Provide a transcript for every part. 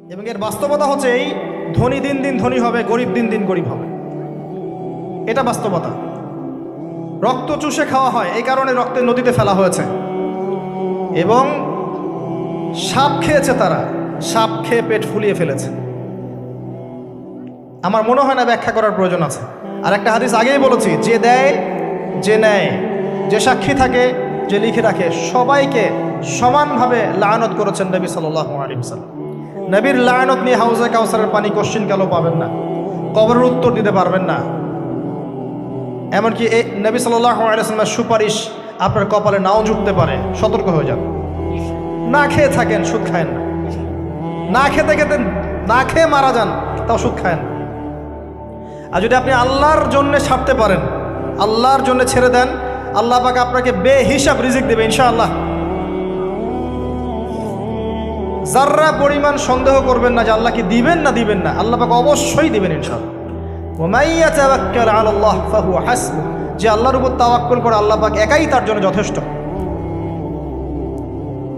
এবং এর বাস্তবতা হচ্ছে এই, ধনী দিন দিন ধনী হবে, গরিব দিন দিন গরিব হবে। এটা বাস্তবতা। রক্ত চুষে খাওয়া হয়, এই কারণে রক্তের নদীতে ফেলা হয়েছে। এবং সাপ খেয়েছে তারা, সাপ খেয়ে পেট ফুলিয়ে ফেলেছে। আমার মনে হয় না ব্যাখ্যা করার প্রয়োজন আছে। আর একটা হাদিস আগেই বলেছি, যে দেয়, যে নেয়, যে সাক্ষী থাকে, যে লিখে রাখে, সবাইকে সমানভাবে লায়নত করেছেন নবী সাল্লাল্লাহু আলাইহি ওয়াসাল্লাম। নবীর লায়নত নিয়ে হাউজে কাউসারের পানি কোশ্চিন কালো পাবেন না, কবরের উত্তর দিতে পারবেন না। এমনকি এই নবী সাল্লাল্লাহু আলাইহি ওয়াসাল্লামের সুপারিশ আপনার কপালে নাও জুটতে পারে, সতর্ক হয়ে যান। না খেয়ে থাকেন, সুদ খায়েন না। না খেতে খেতে না খেয়ে মারা যান, তাও সুদ খায়েন না। আর যদি আপনি আল্লাহর জন্য ছাড়তে পারেন, আল্লাহর জন্য ছেড়ে দেন, আল্লাহ পাক আপনাকে বেহিসাব রিজিক দেবে ইনশাআল্লাহ। যাররা পরিমাণ সন্দেহ করবেন না যে আল্লাহ কি দিবেন না দিবেন না, আল্লাহ পাক অবশ্যই দিবেন ইনশাআল্লাহ। ওয়া মান ইয়াতাওয়াক্কাল আলাল্লাহ ফাহুয়া হাসবুহ, যে আল্লাহর উপর তাওয়াক্কুল করে আল্লাহ পাক একাই তার জন্য যথেষ্ট।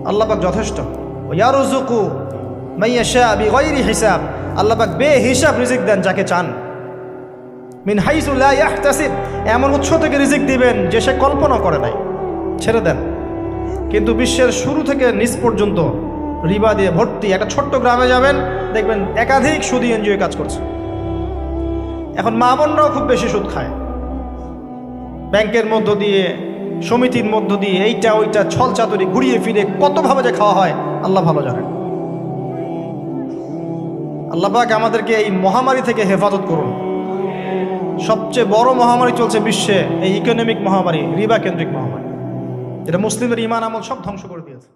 আল্লাহ পাক যথেষ্ট। ওয়া ইয়ারযুকু মান ইয়াশা বিগাইরি হিসাব, আল্লাহ পাক বেহিসাব রিজিক দেন যাকে চান। মিন হাইসু লা ইয়াহতাসিব, এমন উৎস থেকে রিজিক দিবেন যে সে কল্পনা করে নাই। ছেড়ে দেন। কিন্তু বিশ্বের শুরু থেকে নিচ পর্যন্ত রিবা দিয়ে ভর্তি। একটা ছোট্ট গ্রামে যাবেন, দেখবেন একাধিক সুদী এনজিও কাজ করছে। এখন মা বোনরাও খুব বেশি সুদ খায়, ব্যাংকের মধ্য দিয়ে, সমিতির মধ্য দিয়ে, এইটা ওইটা ছল চাতুরি ঘুরিয়ে ফিরে কতভাবে যে খাওয়া হয় আল্লাহ ভালো জানেন। আল্লাহ পাক আমাদেরকে এই মহামারী থেকে হেফাজত করুন। সবচেয়ে বড় মহামারী চলছে বিশ্বে, এই ইকোনমিক মহামারী, রিবা কেন্দ্রিক মহামারী, এটা মুসলিমের ঈমান আমল সব ধ্বংস করে দিয়েছে।